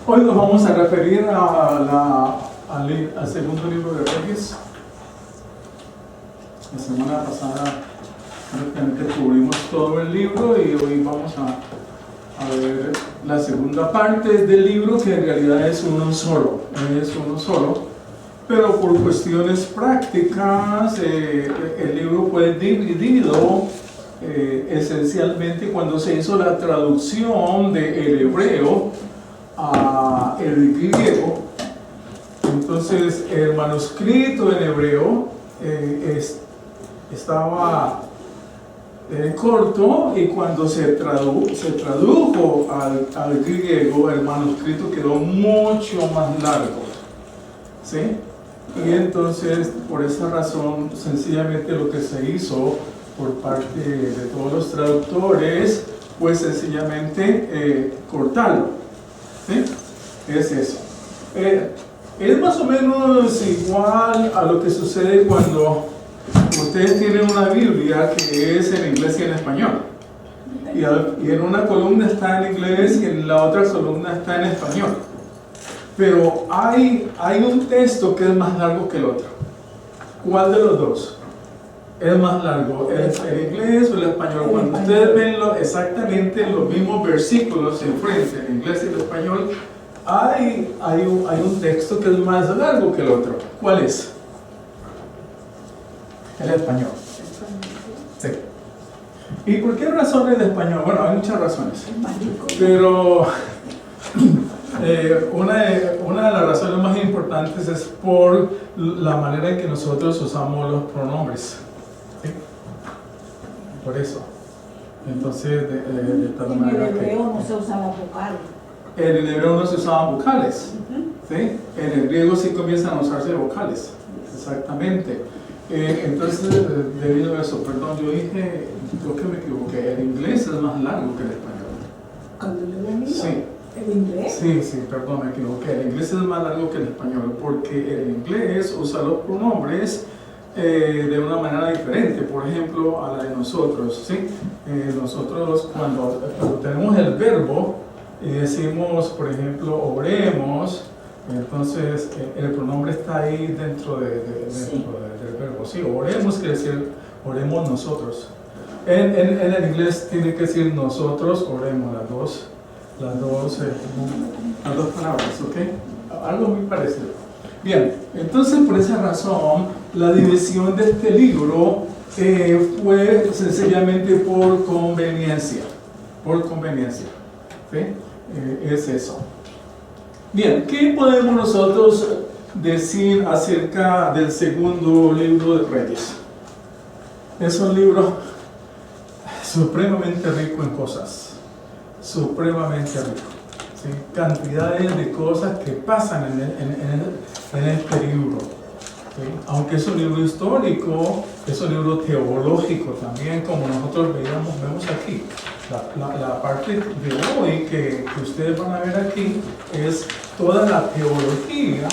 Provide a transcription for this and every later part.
Hoy nos vamos a referir al segundo libro de Reyes. La semana pasada prácticamente cubrimos todo el libro y hoy vamos a ver la segunda parte del libro, que en realidad es uno solo. Pero por cuestiones prácticas el libro fue dividido esencialmente cuando se hizo la traducción del hebreo a el griego. Entonces el manuscrito en hebreo estaba corto, y cuando se tradujo al griego, el manuscrito quedó mucho más largo, ¿sí? Y entonces, por esa razón, sencillamente lo que se hizo por parte de todos los traductores, pues sencillamente cortarlo, ¿sí? Es eso. Es más o menos igual a lo que sucede cuando ustedes tienen una Biblia que es en inglés y en español, y en una columna está en inglés y en la otra columna está en español, pero hay un texto que es más largo que el otro. ¿Cuál de los dos es más largo? ¿El inglés o el español? Cuando ustedes ven exactamente los mismos versículos enfrente, en inglés y en español, hay un texto que es más largo que el otro. ¿Cuál es? El español. Sí. ¿Y por qué razón el español? Bueno, hay muchas razones. Pero una de las razones más importantes es por la manera en que nosotros usamos los pronombres. ¿Sí? Por eso. Entonces, de tal manera que... En el hebreo no se usaban vocales. En el hebreo no se usaban vocales. ¿Sí? En el griego sí comienzan a usarse vocales. Exactamente. Entonces, debido a eso, perdón, yo dije, creo que me equivoqué, el inglés es más largo que el español. ¿Cuando yo lo miro? Sí. ¿El inglés? Sí, perdón, me equivoqué. El inglés es más largo que el español, porque el inglés usa los pronombres de una manera diferente, por ejemplo, a la de nosotros, ¿sí? Nosotros cuando tenemos el verbo y decimos, por ejemplo, oremos, entonces el pronombre está ahí dentro del verbo. Sí, oremos quiere decir oremos nosotros. En el inglés tiene que decir nosotros oremos, las dos palabras, ¿ok? Algo muy parecido. Bien, entonces por esa razón la división de este libro fue sencillamente por conveniencia. ¿Sí? Es eso. Bien, ¿qué podemos nosotros decir acerca del segundo libro de Reyes? Es un libro supremamente rico en cosas, supremamente rico, ¿sí? Cantidades de cosas que pasan en este libro, ¿sí? Aunque es un libro histórico, es un libro teológico también, como nosotros vemos aquí. La parte de hoy que ustedes van a ver aquí es toda la teología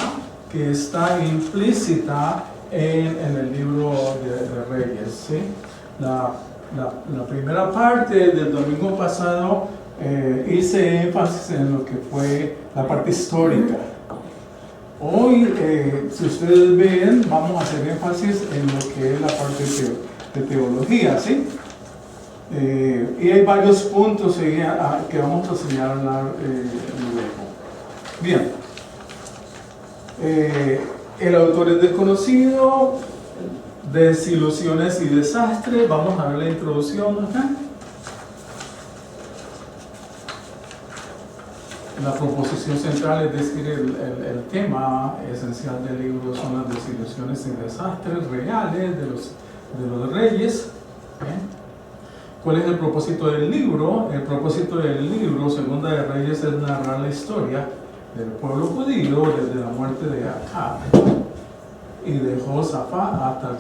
que está implícita en el libro de Reyes, ¿sí? La primera parte del domingo pasado hice énfasis en lo que fue la parte histórica. Hoy, si ustedes ven, vamos a hacer énfasis en lo que es la parte de teología, ¿sí? Y hay varios puntos que vamos a señalar luego. Bien. El autor es desconocido, desilusiones y desastres. Vamos a ver la introducción acá. La proposición central, es decir, el tema esencial del libro son las desilusiones y desastres reales de los reyes. ¿Bien? ¿Cuál es el propósito del libro? El propósito del libro, Segunda de Reyes, es narrar la historia del pueblo judío desde la muerte de Acab y de Josafat hasta el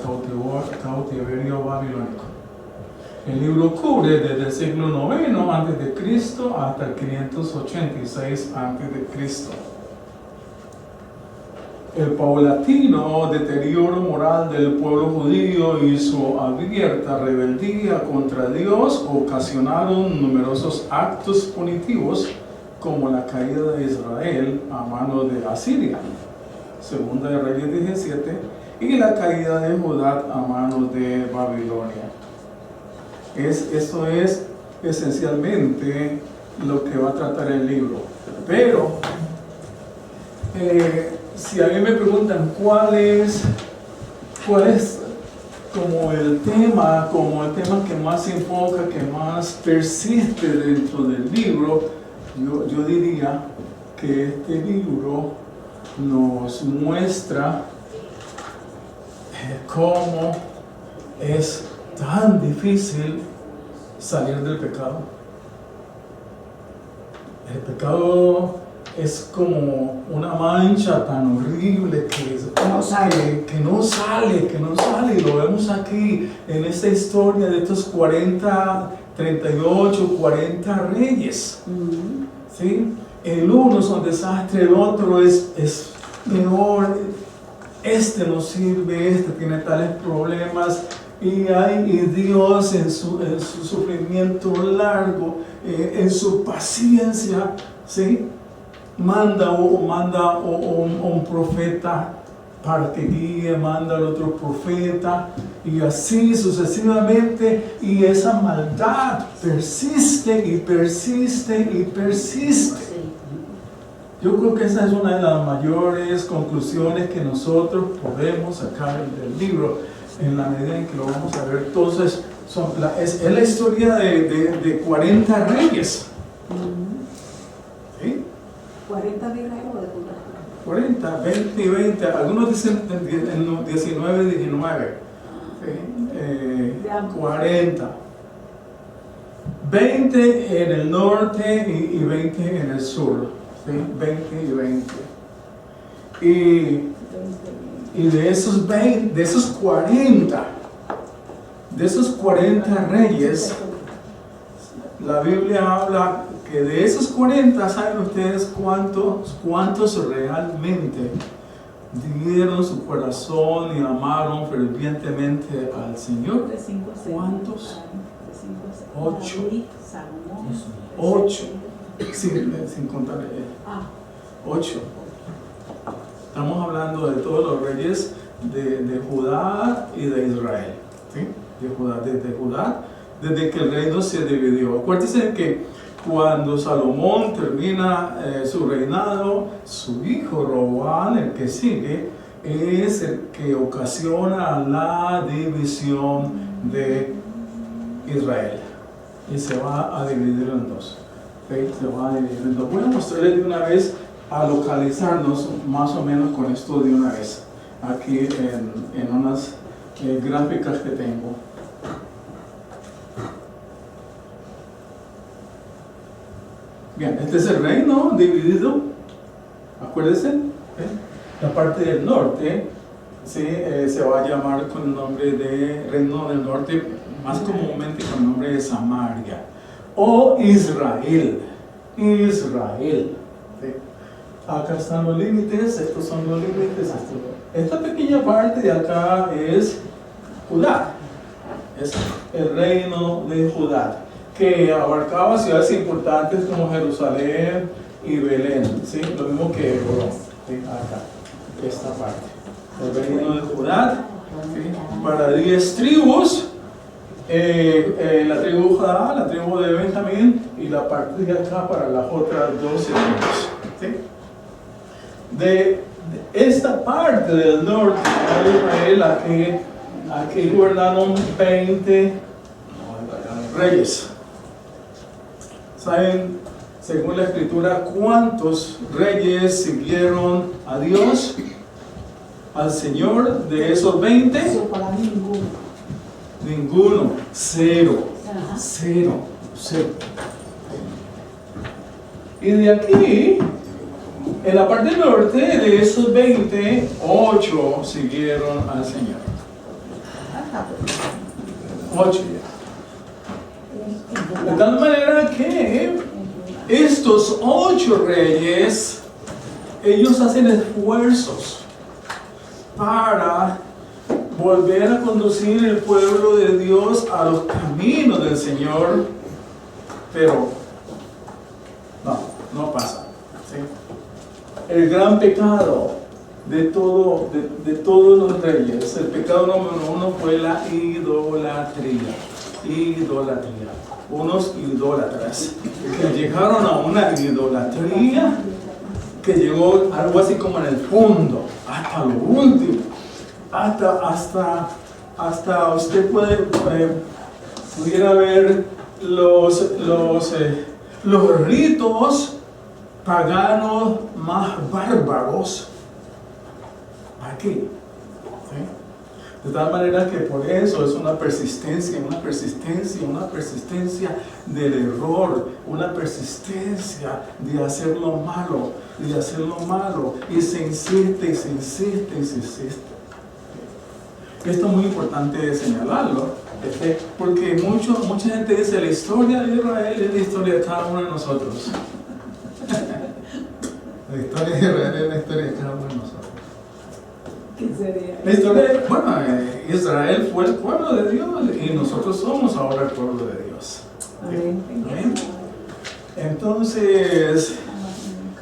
cautiverio babilónico. El libro cubre desde el siglo IX a.C. hasta el 586 a.C. El paulatino deterioro moral del pueblo judío y su abierta rebeldía contra Dios ocasionaron numerosos actos punitivos como la caída de Israel a manos de Asiria, Segunda de Reyes 17, y la caída de Judá a manos de Babilonia. Eso es esencialmente lo que va a tratar el libro. Pero, si a mí me preguntan cuál es como el tema que más se enfoca, que más persiste dentro del libro, yo diría que este libro nos muestra cómo es tan difícil salir del pecado. El pecado es como una mancha tan horrible que no sale, y lo vemos aquí en esta historia de estos 38, 40 reyes. ¿Sí? El uno es un desastre, el otro es peor, este no sirve, este tiene tales problemas, y Dios en su sufrimiento largo, en su paciencia, ¿sí? manda un profeta para que guíe, manda al otro profeta, y así sucesivamente, y esa maldad persiste y persiste y persiste. Yo creo que esa es una de las mayores conclusiones que nosotros podemos sacar del libro, en la medida en que lo vamos a ver. Entonces, es la historia de 40 reyes. ¿Sí? 40 de Israel o de Judá. 40, 20 y 20, algunos dicen en 19 y 19. ¿Sí? 40. 20 en el norte y 20 en el sur. ¿Sí? 20 y 20. Y de esos 20, de esos 40 reyes, la Biblia habla que de esos 40, ¿saben ustedes cuántos realmente dieron su corazón y amaron fervientemente al Señor? De 5 a 6. ¿Cuántos? De 5 a 6. 8. David, Salomón. 8. Sin contar 8. Estamos hablando de todos los reyes de Judá y de Israel. ¿Sí? Desde Judá, desde que el reino se dividió. Acuérdense que cuando Salomón termina su reinado, su hijo Roboam, el que sigue, es el que ocasiona la división de Israel. Y se va a dividir en dos. ¿Sí? Se va a dividir en dos. Voy a mostrarles de una vez, a localizarnos más o menos con esto de una vez, aquí en unas gráficas que tengo. Bien, este es el reino dividido, acuérdense, la parte del norte, ¿sí? Se va a llamar con el nombre de Reino del Norte, más comúnmente con el nombre de Samaria, o Israel. ¿Sí? Acá están los límites, estos son los límites. Esta pequeña parte de acá es Judá, es el reino de Judá, que abarcaba ciudades importantes como Jerusalén y Belén, ¿sí? Lo mismo que Hebrón, ¿sí? Acá, esta parte, el reino de Judá, ¿sí? Para 10 tribus, la tribu de Judá, la tribu de Benjamín, y la parte de acá para las otras 12 tribus, ¿sí? De esta parte del norte de Israel, aquí gobernaron 20 reyes. ¿Saben, según la escritura, cuántos reyes siguieron a Dios, al Señor, de esos 20? Para ninguno. Ninguno. 0. Ajá. 0. Y de aquí, en la parte norte, de esos 20, 8 siguieron al Señor. 8 ya. De tal manera que estos 8 reyes, ellos hacen esfuerzos para volver a conducir el pueblo de Dios a los caminos del Señor, pero no, no pasa. ¿Sí? El gran pecado de todos los reyes, el pecado número uno fue la idolatría. Idolatría. Unos idólatras que llegaron a una idolatría que llegó algo así como en el fondo, hasta lo último, hasta usted pudiera ver los ritos paganos más bárbaros aquí. ¿Sí? De tal manera que por eso es una persistencia del error, una persistencia de hacer lo malo, y se insiste. Esto es muy importante señalarlo, porque mucha gente dice la historia de Israel es la historia de cada uno de nosotros. La historia de Israel es la historia de cada uno de nosotros. ¿Qué sería? La historia, Israel fue el pueblo de Dios y nosotros somos ahora el pueblo de Dios. Amén. ¿Amén? Entonces,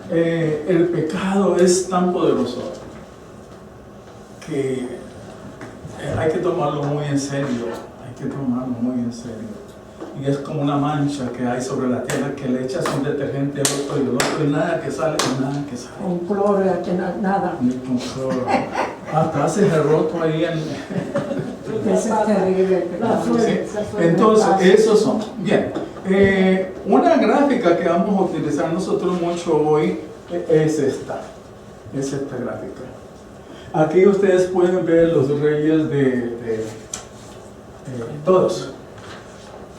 el pecado es tan poderoso que hay que tomarlo muy en serio. Y es como una mancha que hay sobre la tierra que le echas un detergente al otro y el otro y nada que sale. Con cloro, que nada. Ni con cloro. Hasta haces el roto ahí en... Ese es terrible. ¿Sí? Entonces, esos son. Bien. Una gráfica que vamos a utilizar nosotros mucho hoy es esta. Es esta gráfica. Aquí ustedes pueden ver los reyes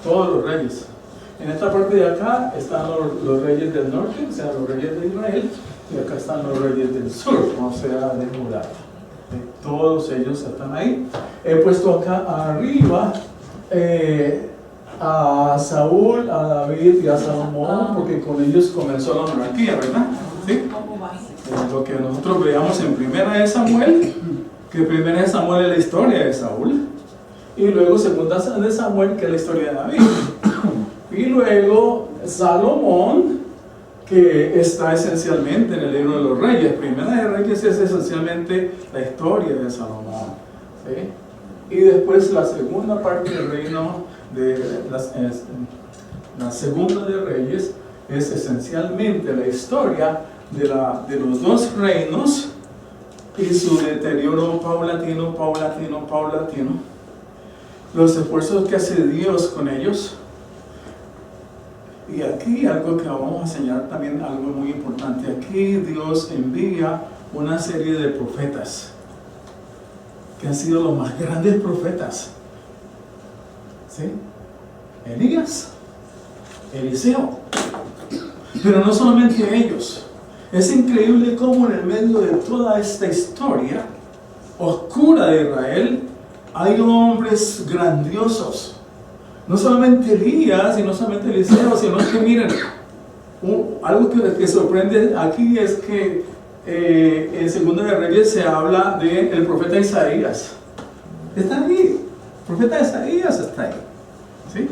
todos los reyes. En esta parte de acá están los reyes del norte, o sea, los reyes de Israel, y acá están los reyes del sur, o sea, de Judá. Todos ellos están ahí. He puesto acá arriba a Saúl, a David y a Salomón, porque con ellos comenzó la monarquía, ¿verdad? ¿Sí? Lo que nosotros veamos en Primera de Samuel, que Primera de Samuel es la historia de Saúl, y luego Segunda de Samuel, que es la historia de David, y luego Salomón, que está esencialmente en el libro de los Reyes. Primera de Reyes es esencialmente la historia de Salomón, ¿sí? Y después la segunda parte del reino la segunda de Reyes es esencialmente la historia de los dos reinos y su deterioro paulatino, los esfuerzos que hace Dios con ellos. Y aquí algo que vamos a señalar también, algo muy importante. Aquí Dios envía una serie de profetas que han sido los más grandes profetas, ¿sí? Elías, Eliseo, pero no solamente ellos. Es increíble cómo en el medio de toda esta historia oscura de Israel hay hombres grandiosos. No solamente Elías y no solamente Eliseo, sino que miren, algo que sorprende aquí es que en Segunda de Reyes se habla del profeta Isaías. Está ahí, el profeta Isaías está ahí, ¿sí?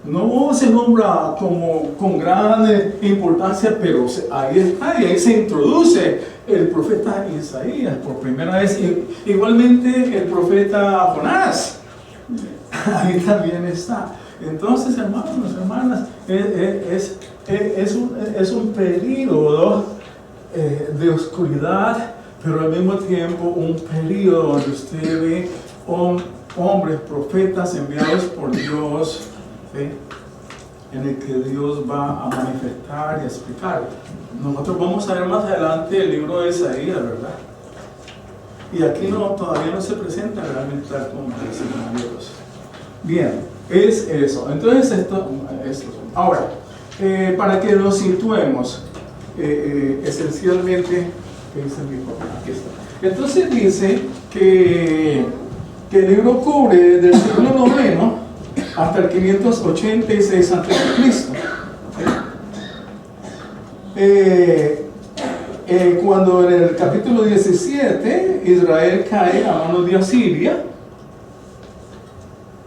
No se nombra con gran importancia, pero ahí está, y ahí se introduce el profeta Isaías por primera vez. Igualmente el profeta Jonás, ahí también está. Entonces, hermanos, hermanas, es un periodo de oscuridad, pero al mismo tiempo un periodo donde usted ve hombres, profetas enviados por Dios, ¿sí? En el que Dios va a manifestar y a explicar. Nosotros vamos a ver más adelante el libro de Isaías, ¿verdad? Y aquí todavía no se presenta realmente tal como dice Dios. Bien, es eso. Entonces esto. Ahora, para que nos situemos, esencialmente, ¿qué dice mi papá? Aquí está. Entonces dice que el libro cubre del siglo IX hasta el 586 a.C. Cuando en el capítulo 17 Israel cae a manos de Asiria,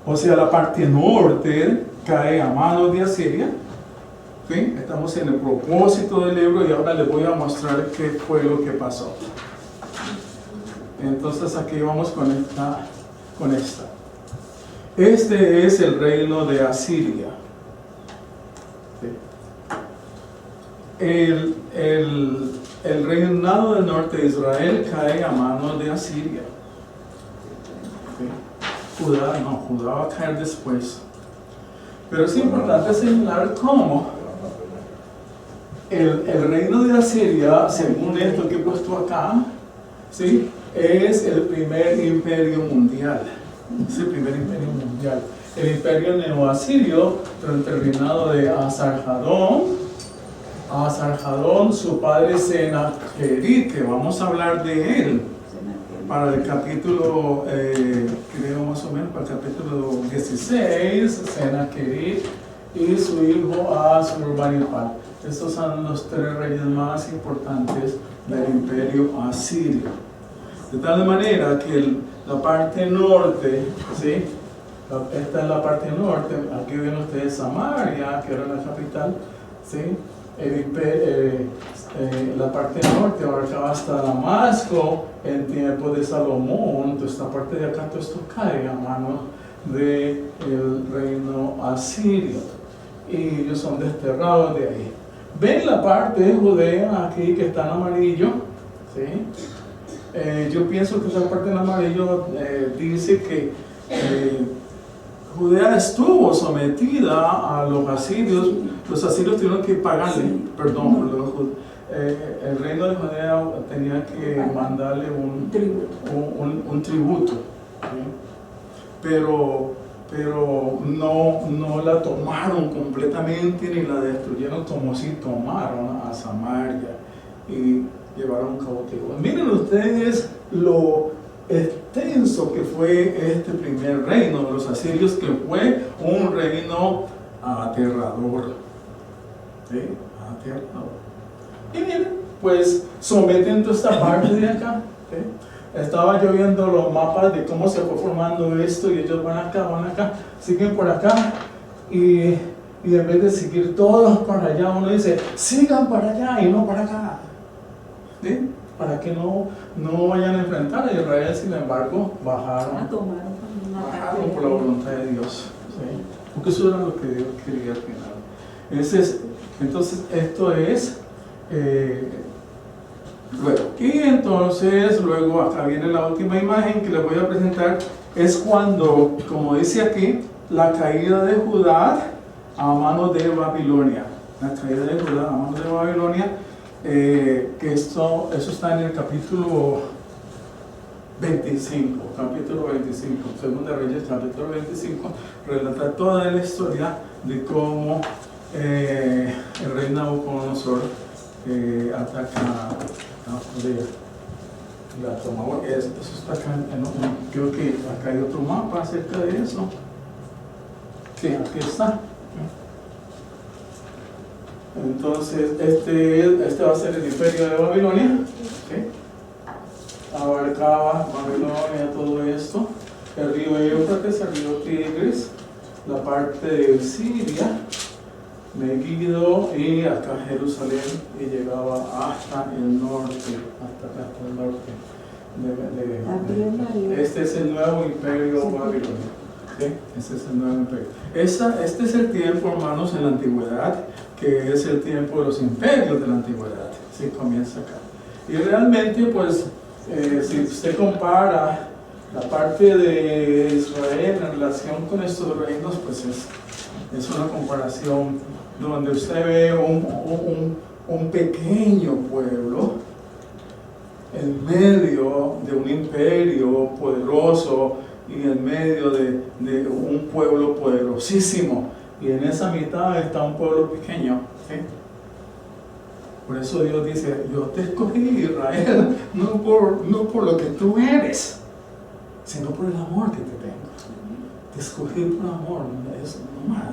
o sea, la parte norte cae a manos de Asiria, ¿Sí? Estamos en el propósito del libro y ahora les voy a mostrar qué fue lo que pasó. Entonces aquí vamos con esta. Este es el reino de Asiria. ¿Sí? El reinado del norte de Israel cae a manos de Asiria. ¿Sí? Judá va a caer después. Pero es importante señalar cómo el reino de Asiria, según esto que he puesto acá, ¿sí?, es el primer imperio mundial. Es el primer imperio mundial. El imperio neoasirio, durante el reinado de Asarjadón, su padre Senaquerib, que vamos a hablar de él para el capítulo, creo más o menos, para el capítulo 16, Senaquerib y su hijo Asurbanipal. Estos son los tres reyes más importantes del imperio asirio. De tal manera que la parte norte, ¿sí?, esta es la parte norte, aquí ven ustedes Samaria, que era la capital, ¿sí?, la parte norte abarcaba hasta Damasco en tiempo de Salomón. Toda esta parte de acá, todo esto cae a manos del reino asirio y ellos son desterrados de ahí. Ven la parte de Judea aquí que está en amarillo, ¿sí? Yo pienso que esa parte en amarillo dice que Judea estuvo sometida a los asirios. Los asirios tuvieron que pagarle, el reino de Judea tenía que mandarle un tributo, ¿sí? Pero no la tomaron completamente ni la destruyeron, como si tomaron a Samaria y llevaron cautivo. Miren ustedes lo extenso que fue este primer reino de los asirios, que fue un reino aterrador. ¿Sí? Aterrador. Y miren, pues someten toda esta parte de acá. ¿Sí? Estaba yo viendo los mapas de cómo se fue formando esto y ellos van acá, siguen por acá y en vez de seguir todos para allá, uno dice, sigan para allá y no para acá. ¿Sí? Para que no vayan a enfrentar a Israel, sin embargo, bajaron por la voluntad de Dios. ¿Sí? Porque eso era lo que Dios quería al final. Entonces, esto es luego. Y entonces, luego acá viene la última imagen que les voy a presentar. Es cuando, como dice aquí, la caída de Judá a manos de Babilonia. La caída de Judá a manos de Babilonia. Que eso está en el capítulo 25, Segunda de Reyes, capítulo 25, relata toda la historia de cómo el rey Nabucodonosor ataca a Judea. La toma. Eso está acá, creo que acá hay otro mapa acerca de eso. Sí, aquí está. Entonces, este va a ser el imperio de Babilonia. ¿Okay? Abarcaba Babilonia, todo esto. El río Éufrates, el río Tigris, la parte de Siria, Megiddo y acá Jerusalén, y llegaba hasta el norte, hasta el norte. Este es el nuevo imperio Babilonia. ¿Okay? Este es el nuevo imperio. Este es el tiempo, hermanos, en la antigüedad, que es el tiempo de los imperios de la antigüedad. Sí, comienza acá. Y realmente, pues, si usted compara la parte de Israel en relación con estos reinos, pues es una comparación donde usted ve un pequeño pueblo en medio de un imperio poderoso y en medio de un pueblo poderosísimo, y en esa mitad está un pueblo pequeño. ¿Sí? Por eso Dios dice, yo te escogí, Israel, no por lo que tú eres, sino por el amor que te tengo. Te escogí por amor,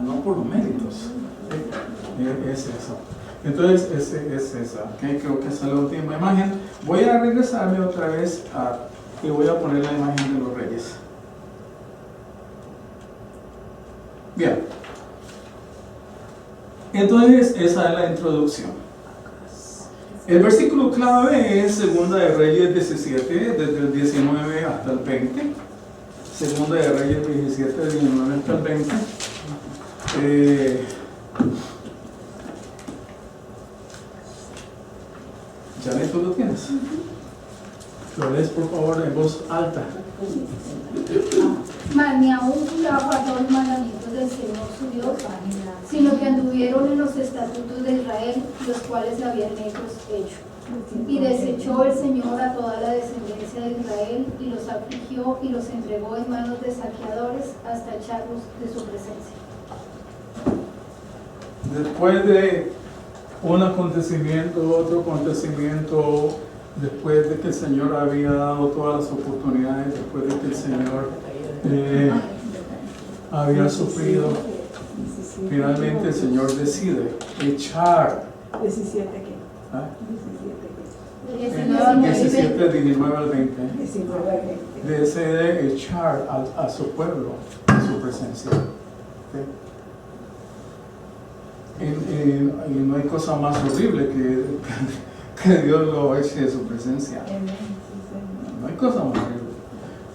no por los méritos. ¿Sí? Es eso. Entonces, es esa. ¿Okay? Creo que esa es la última imagen. Voy a regresarme otra vez y voy a poner la imagen de los reyes. Bien. Entonces, esa es la introducción. El versículo clave es Segunda de Reyes 17, desde el 19 hasta el 20. Segunda de Reyes 17, 19 hasta el 20. Janet, ¿tú lo tienes? Lo lees por favor en voz alta. Mas ni aún Judá guardó los mandamientos del Señor su Dios, sino que anduvieron en los estatutos de Israel, los cuales habían ellos hecho. Y desechó el Señor a toda la descendencia de Israel, y los afligió y los entregó en manos de saqueadores hasta echarlos de su presencia. Después de un acontecimiento, otro acontecimiento, después de que el Señor había dado todas las oportunidades, después de que el Señor había sufrido, finalmente el Señor decide echar 17 qué. ¿ah? 17 17, 19 al 20. 19. Decide echar a su pueblo de su presencia. ¿Sí? Y no hay cosa más horrible que Dios lo eche de su presencia. No hay cosa más horrible.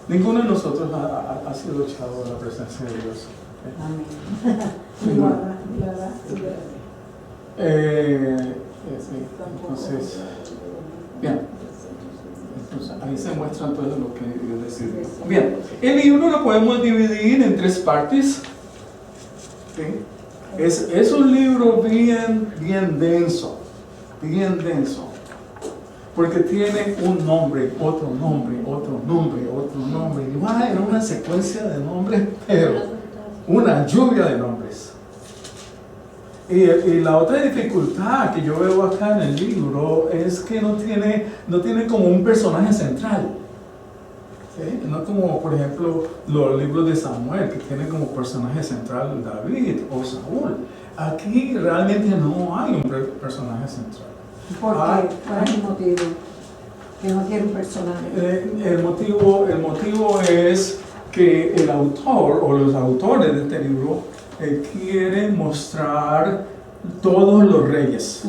Ninguno de nosotros ha sido echado de la presencia de Dios. Sí. Entonces, bien. Entonces, ahí se muestra entonces lo que Dios decidió. Bien, el libro lo podemos dividir en 3 partes. ¿Sí? Es un libro bien denso, porque tiene un nombre, otro nombre, otro nombre, otro nombre. Y va en una secuencia de nombres, pero una lluvia de nombres. Y la otra dificultad que yo veo acá en el libro es que no tiene como un personaje central. ¿Sí? No como, por ejemplo, los libros de Samuel, que tienen como personaje central David o Saúl. Aquí realmente no hay un personaje central. ¿Por qué? ¿Cuál es el motivo? Que no tiene un personaje. El motivo es que el autor o los autores de este libro quieren mostrar todos los reyes.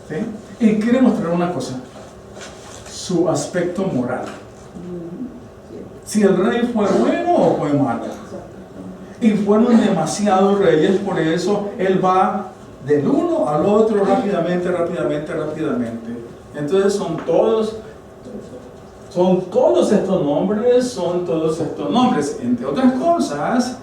¿Sí? Y quieren mostrar una cosa, su aspecto moral. Si el rey fue bueno o fue malo. Y fueron demasiados reyes, por eso él va del uno al otro rápidamente. Entonces son todos estos nombres. Entre otras cosas,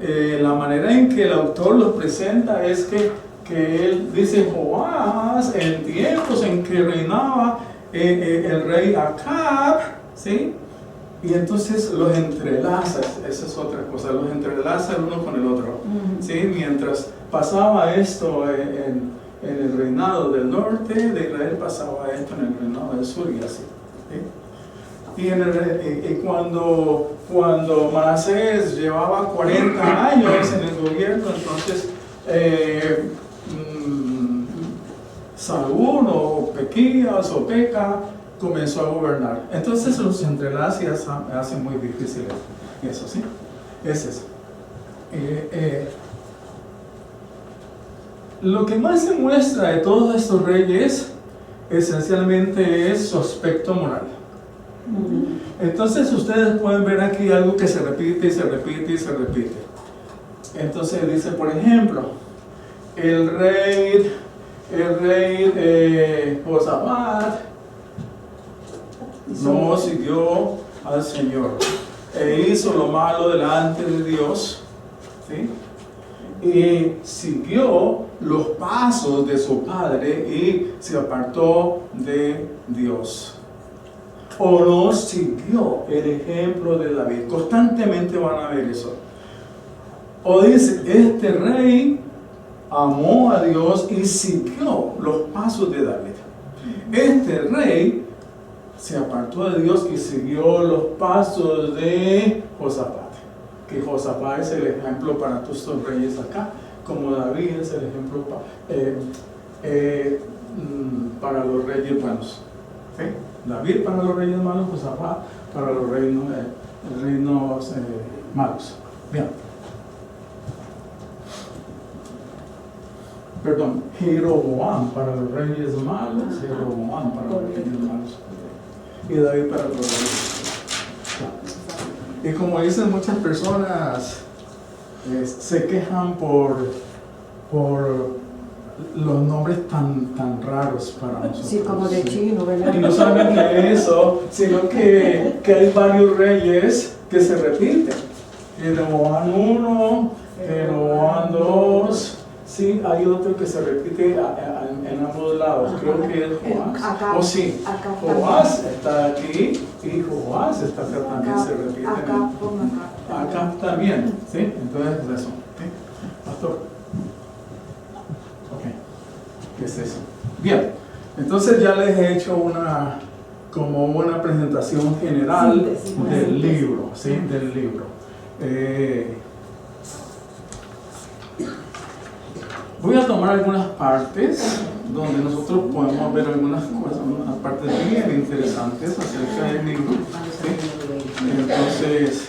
la manera en que el autor los presenta es que él dice Joás, en tiempos en que reinaba el rey Acab, ¿sí? Y entonces los entrelaza, esa es otra cosa, los entrelaza el uno con el otro. ¿Sí? Mientras pasaba esto en el reinado del norte de Israel, pasaba esto en el reinado del sur y así. ¿Sí? Y cuando Manasés llevaba 40 años en el gobierno, entonces Saúl o Pequías o Peca comenzó a gobernar. Entonces los entrelaces hacen muy difícil eso, ¿sí? Es eso. Lo que más se muestra de todos estos reyes esencialmente es su aspecto moral. Entonces ustedes pueden ver aquí algo que se repite y se repite y se repite. Entonces dice, por ejemplo, el rey Josafat no siguió al Señor e hizo lo malo delante de Dios, ¿sí? Y siguió los pasos de su padre y se apartó de Dios. O no siguió el ejemplo de David. Constantemente van a ver eso. O dice, este rey amó a Dios y siguió los pasos de David. Este rey se apartó de Dios y siguió los pasos de Josafat. Que Josafat es el ejemplo para todos estos reyes acá, como David es el ejemplo para los reyes buenos. ¿Sí? David para los reyes malos, Josafat para los reinos malos. Bien. perdón, Jeroboam para los reyes malos, Jeroboam para los reyes malos, y David para los reyes. Y como dicen muchas personas, se quejan por los nombres tan raros para nosotros. Sí, como de chino, ¿verdad? Y no solamente eso, sino que hay varios reyes que se repiten. Jeroboam 1, Jeroboam 2, sí, hay otro que se repite en ambos lados. Creo que es Joás. Acá, O sí, acá Joás está aquí y Joás está acá también, se repite. Acá, Acá también, ¿sí? Entonces eso, ¿sí? Pastor. Ok, ¿qué es eso? Bien, entonces ya les he hecho como una presentación general del libro, ¿sí? Del libro. Voy a tomar algunas partes donde nosotros podemos ver algunas cosas, unas partes bien interesantes acerca del libro, ¿sí? Entonces,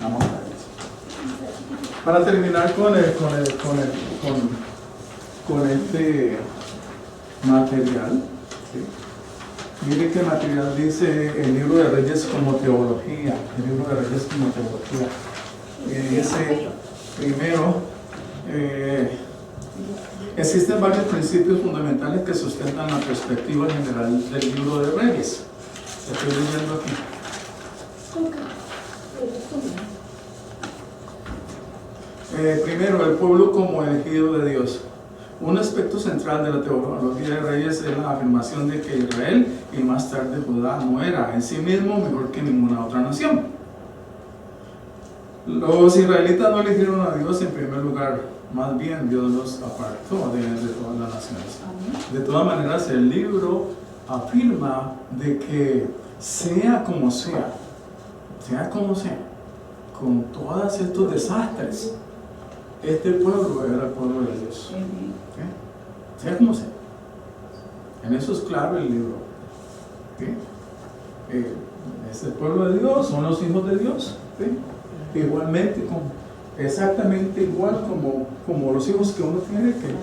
vamos a ver eso. Para terminar con este material, ¿sí? Mire qué material dice el libro de Reyes como teología. El libro de Reyes como teología. Dice primero, existen varios principios fundamentales que sustentan la perspectiva general del libro de Reyes. Estoy leyendo aquí. Primero, el pueblo como elegido de Dios. Un aspecto central de la teología de Reyes es la afirmación de que Israel y más tarde Judá no era en sí mismo mejor que ninguna otra nación. Los israelitas no eligieron a Dios en primer lugar, más bien Dios los apartó de todas las naciones. De todas maneras, el libro afirma de que sea como sea, con todos estos desastres, este pueblo era el pueblo de Dios. ¿Sí? Sea como sea. En eso es claro el libro. ¿Sí? Es el pueblo de Dios, son los hijos de Dios. ¿Sí? Igualmente, exactamente igual como los hijos que uno tiene, que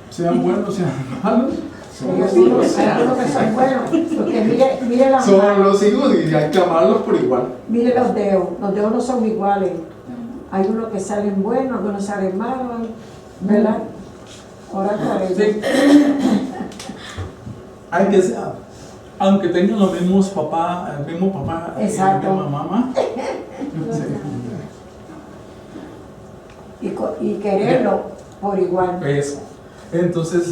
sean buenos, sean malos. Son los hijos. Son buenos, porque mire las Son manos. los hijos y hay que amarlos por igual. Mire los dedos no son iguales. Hay unos que salen buenos, algunos salen malos, ¿verdad? Ahora por ellos. Sí. Hay que ser, aunque tengan los mismos papás, el mismo papá y la Exacto. misma mamá. Y quererlo por igual. Eso. Entonces,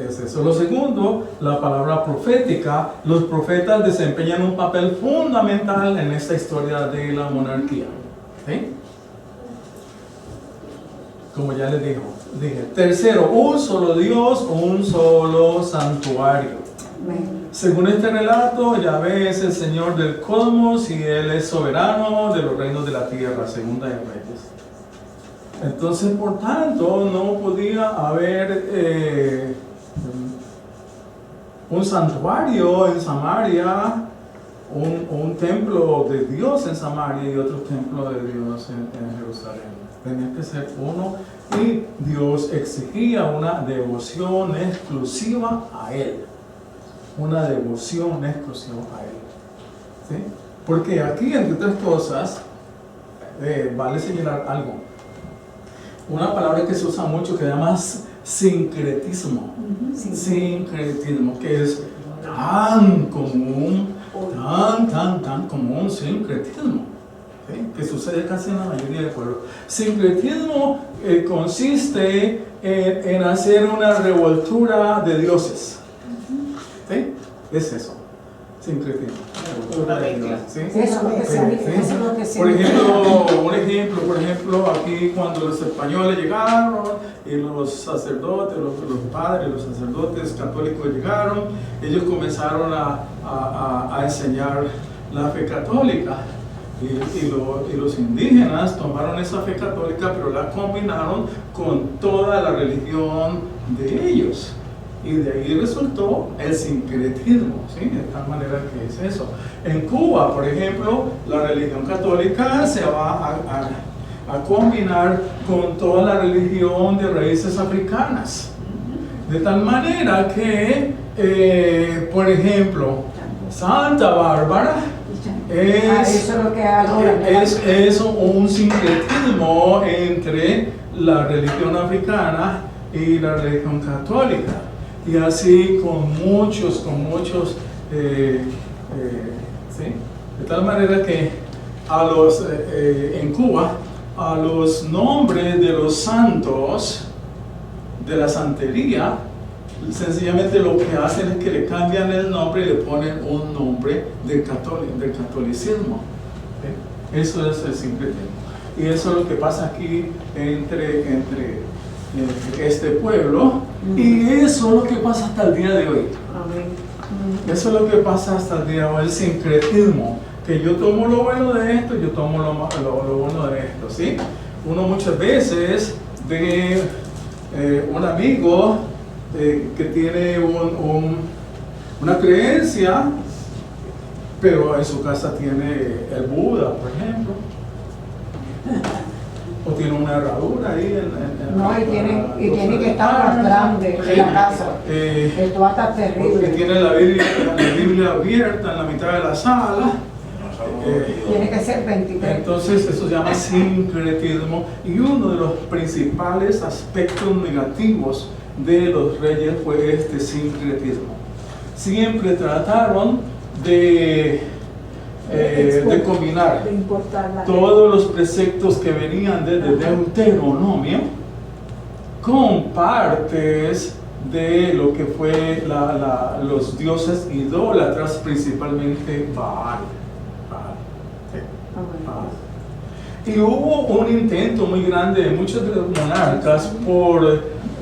es eso. Lo segundo, la palabra profética. Los profetas desempeñan un papel fundamental en esta historia de la monarquía. ¿Sí? Como ya les dije. Tercero, un solo Dios, un solo santuario. Según este relato, Yahvé es el Señor del cosmos y Él es soberano de los reinos de la tierra, segunda de Reyes. Entonces, por tanto, no podía haber un santuario en Samaria, un templo de Dios en Samaria y otro templo de Dios en Jerusalén. Tenía que ser uno y Dios exigía una devoción exclusiva a Él. Una devoción exclusiva a Él. ¿Sí? Porque aquí, entre otras cosas, vale señalar algo. Una palabra que se usa mucho que se llama sincretismo. Sincretismo, que es tan común, tan común, sincretismo. ¿Sí? Que sucede casi en la mayoría de pueblos. Sincretismo consiste en hacer una revoltura de dioses. ¿Sí? Es eso, sincretismo. Una mezcla. ¿Sí? Eso es lo que significa. Eso es lo que significa. Por ejemplo, aquí cuando los españoles llegaron y los sacerdotes, los padres, los sacerdotes católicos llegaron, ellos comenzaron a enseñar la fe católica. Y los indígenas tomaron esa fe católica, pero la combinaron con toda la religión de ellos. Y de ahí resultó el sincretismo, ¿sí? De tal manera que es eso. En Cuba, por ejemplo, la religión católica se va a combinar con toda la religión de raíces africanas. De tal manera que, por ejemplo, Santa Bárbara eso es lo que adoran, es un sincretismo entre la religión africana y la religión católica. Y así con muchos, ¿sí? De tal manera que en Cuba, a los nombres de los santos de la santería, sencillamente lo que hacen es que le cambian el nombre y le ponen un nombre del catolicismo. ¿Sí? Eso es el sincretismo. Y eso es lo que pasa aquí entre este pueblo, y eso es lo que pasa hasta el día de hoy. Eso es lo que pasa hasta el día de hoy, el sincretismo, que yo tomo lo bueno de esto, yo tomo lo bueno de esto, ¿sí? Uno muchas veces ve un amigo que tiene una creencia, pero en su casa tiene el Buda, por ejemplo, o tiene una herradura ahí y tiene que estar más grande en la casa. Esto va a estar terrible. Porque tiene la Biblia abierta en la mitad de la sala. Tiene que ser 23. Entonces eso se llama sincretismo, y uno de los principales aspectos negativos de los reyes fue este sincretismo. Siempre trataron de combinar todos los preceptos que venían desde Deuteronomio con partes de lo que fue los dioses idólatras, principalmente Baal. Y hubo un intento muy grande de muchos de los monarcas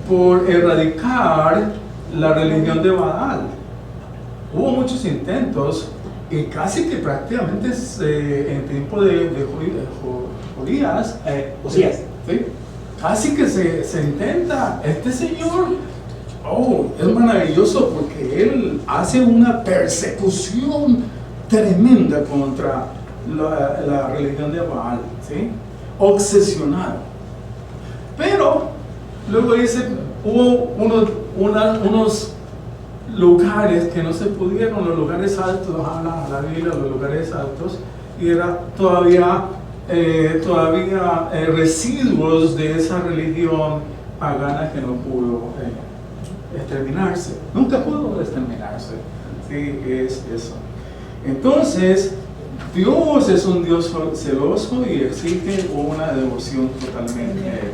por erradicar la religión de Baal. Hubo muchos intentos, y casi que prácticamente en tiempo de Josías, ¿sí? Casi que se intenta. Este señor, es maravilloso porque él hace una persecución tremenda contra la religión de Baal, ¿sí? Obsesionado. Pero luego dice, hubo unos lugares que no se pudieron, los lugares altos, la Biblia, los lugares altos, y era todavía residuos de esa religión pagana que no pudo exterminarse, nunca pudo exterminarse. Sí, es eso. Entonces, Dios es un Dios celoso y exige una devoción totalmente.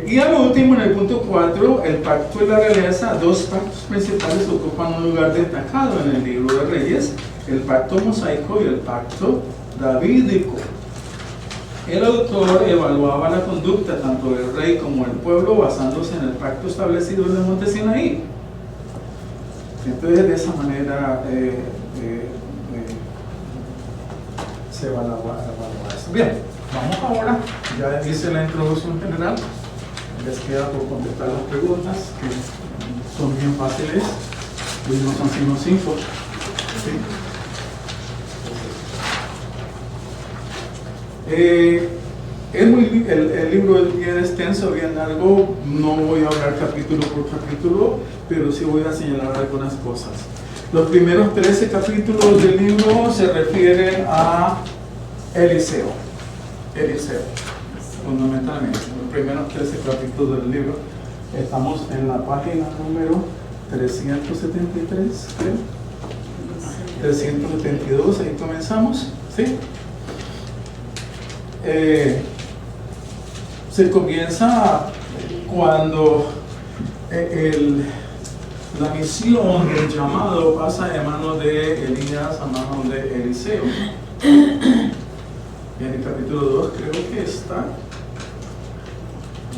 Y a lo último, en el punto 4, el pacto y la realeza. Dos pactos principales ocupan un lugar destacado en el libro de Reyes: el pacto mosaico y el pacto davídico. El autor evaluaba la conducta tanto del rey como del pueblo basándose en el pacto establecido en el monte Sinaí. Entonces, de esa manera se evalúa esto. Bien, vamos ahora, ya hice la introducción general, les queda por contestar las preguntas, que son bien fáciles y no son sino 5. ¿Sí? El libro es bien extenso, bien largo, no voy a hablar capítulo por capítulo, pero sí voy a señalar algunas cosas. Los primeros 13 capítulos del libro se refieren a Eliseo, fundamentalmente. Los primeros 13 capítulos del libro, estamos en la página número 373, creo. 372, ahí comenzamos, ¿sí? Se comienza cuando la misión, el llamado pasa de manos de Elías a manos de Eliseo. En el capítulo 2 creo que está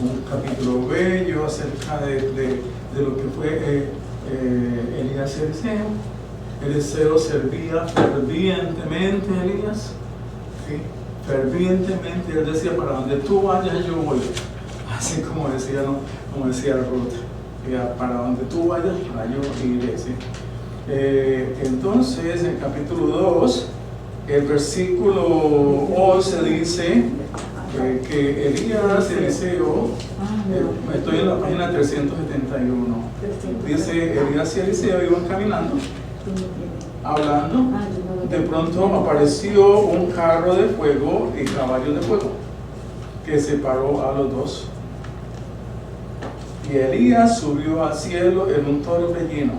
un capítulo bello acerca de lo que fue Elías y Eliseo. Eliseo servía fervientemente a Elías, ¿sí? Fervientemente, él decía: para donde tú vayas yo voy, así como decía Ruth, para donde tú vayas, para yo iré, ¿sí? Entonces, en el capítulo 2 el versículo 11 dice que Elías y Eliseo, estoy en la página 371, dice Elías y Eliseo iban caminando, hablando, de pronto apareció un carro de fuego y caballos de fuego que separó a los dos. Y Elías subió al cielo en un torbellino.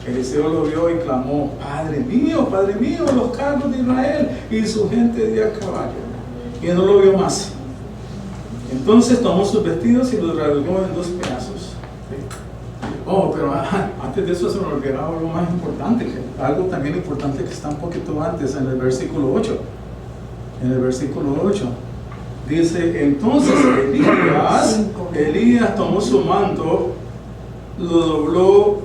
Eliseo lo vio y clamó: Padre mío, los carros de Israel y su gente de a caballo. Y no lo vio más. Entonces tomó sus vestidos y los rasgó en 2 pedazos. Oh, pero antes de eso se me olvidaba algo más importante, algo también importante que está un poquito antes, en el versículo 8. En el versículo 8 dice: entonces Elías tomó su manto, lo dobló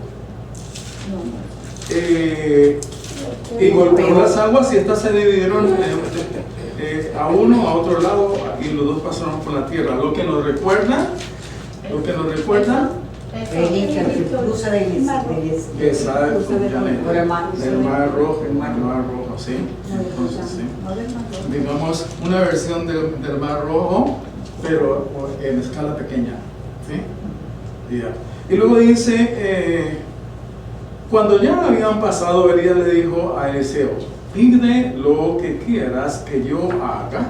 y golpeó las aguas, y estas se dividieron a uno, a otro lado, y los dos pasaron por la tierra. Lo que nos recuerda exacto, el mar rojo, sí. Entonces, sí. Digamos, una versión del mar rojo, pero en escala pequeña, ¿sí? Yeah. Y luego dice, cuando ya habían pasado, Elías le dijo a Eliseo: pide lo que quieras que yo haga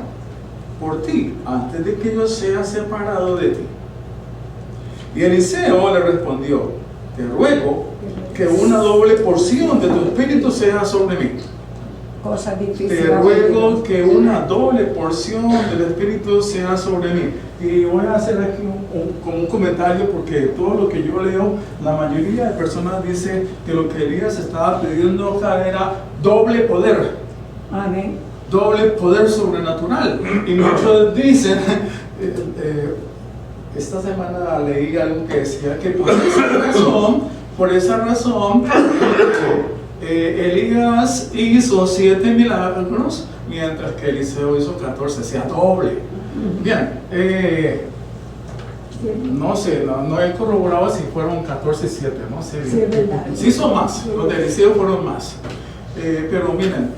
por ti, antes de que yo sea separado de ti. Y Eliseo le respondió: te ruego que una doble porción de tu espíritu sea sobre mí. Cosas difíciles. Te ruego que una doble porción del espíritu sea sobre mí. Y voy a hacer aquí un comentario, porque todo lo que yo leo, la mayoría de personas dice que lo que Elías estaba pidiendo acá era doble poder. Amén. Doble poder sobrenatural. Y muchos dicen, esta semana leí algo que decía que por esa razón, Elías hizo 7 milagros, mientras que Eliseo hizo 14, sea doble. Bien, no sé, no he corroborado si fueron 14, 7, no sé bien. Sí, es verdad. Sí son más, los de Eliseo fueron más. Pero miren,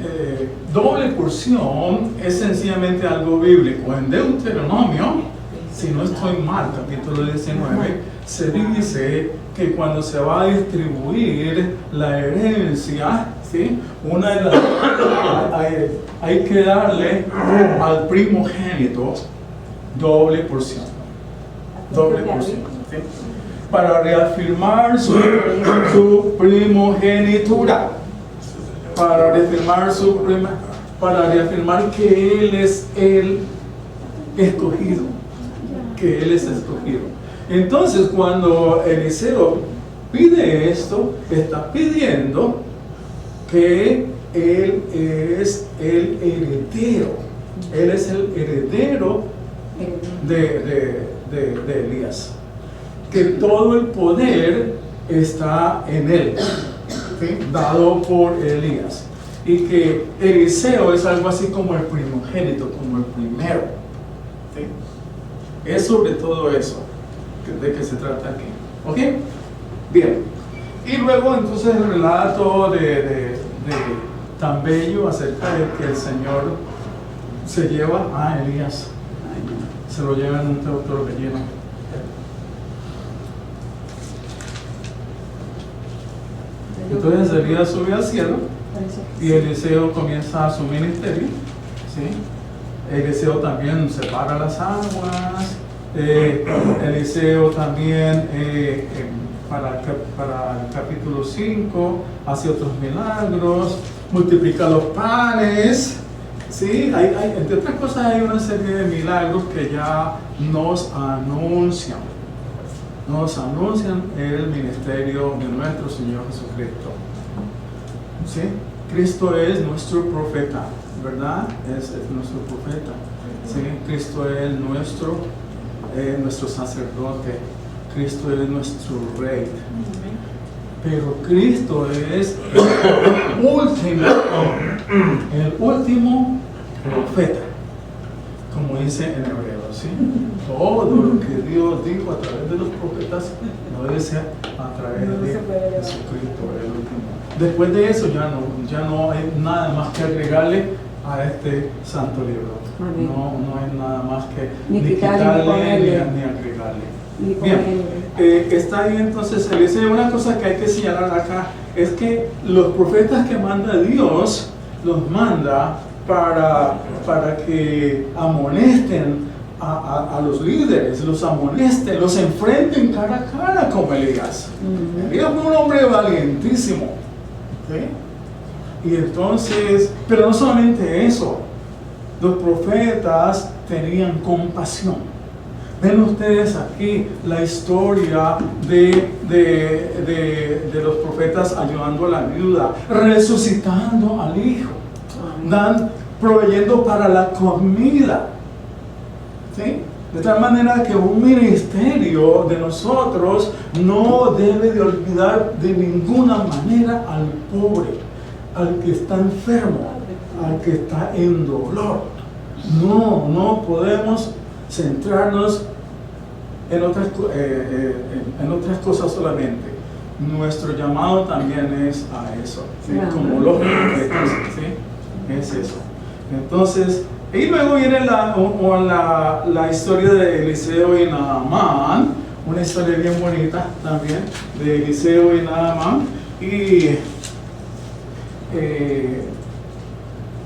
doble porción es sencillamente algo bíblico. En Deuteronomio, si no estoy mal, capítulo 19, se dice que cuando se va a distribuir la herencia, ¿sí? Una de las, hay que darle al primogénito doble porción. Doble porción, ¿sí? Para reafirmar su primogenitura. Para reafirmar que Él es el escogido. Que Él es escogido. Entonces, cuando Eliseo pide esto, está pidiendo que Él es el heredero. Él es el heredero de Elías. Que todo el poder está en Él, ¿sí? Dado por Elías. Y que Eliseo es algo así como el primogénito, como el primero, ¿sí? Es sobre todo eso de que se trata aquí. ¿Ok? Bien. Y luego entonces el relato de tan bello acerca de que el Señor se lleva a Elías. Se lo lleva en un torbellino. Entonces Elías sube al cielo y Eliseo comienza su ministerio, ¿sí? Eliseo también separa las aguas. Eliseo también para el capítulo 5 hace otros milagros, multiplica los panes, ¿sí? Entre otras cosas hay una serie de milagros que ya nos anuncian el ministerio de nuestro Señor Jesucristo, ¿sí? Cristo es nuestro profeta, ¿verdad? Es nuestro profeta, ¿sí? Cristo es nuestro sacerdote, Cristo es nuestro rey. Pero Cristo es el último profeta, como dice en Hebreo, ¿sí? Todo lo que Dios dijo a través de los profetas no puede ser a través No de se puede llevar. Jesucristo, el último. Después de eso ya no hay nada más que agregarle a este santo libro. Amén. No hay nada más que Ni quitarle, ni ponerle. ni agregarle. Y Bien, está ahí entonces Eliseo. Una cosa que hay que señalar acá es que los profetas que manda Dios los manda para que amonesten a los líderes, los amonesten, los enfrenten cara a cara como Elías. Elías fue un hombre valientísimo, ¿sí? Y entonces, pero no solamente eso, los profetas tenían compasión. Ven ustedes aquí la historia de los profetas ayudando a la viuda, resucitando al hijo, proveyendo para la comida. ¿Sí? De tal manera que un ministerio de nosotros no debe de olvidar de ninguna manera al pobre, al que está enfermo, al que está en dolor. No podemos centrarnos en otras cosas solamente. Nuestro llamado también es a eso, ¿sí? Como los profetas, ¿sí? Es eso. Entonces, y luego viene la historia de Eliseo y Naamán, una historia bien bonita también de Eliseo y Naamán. Y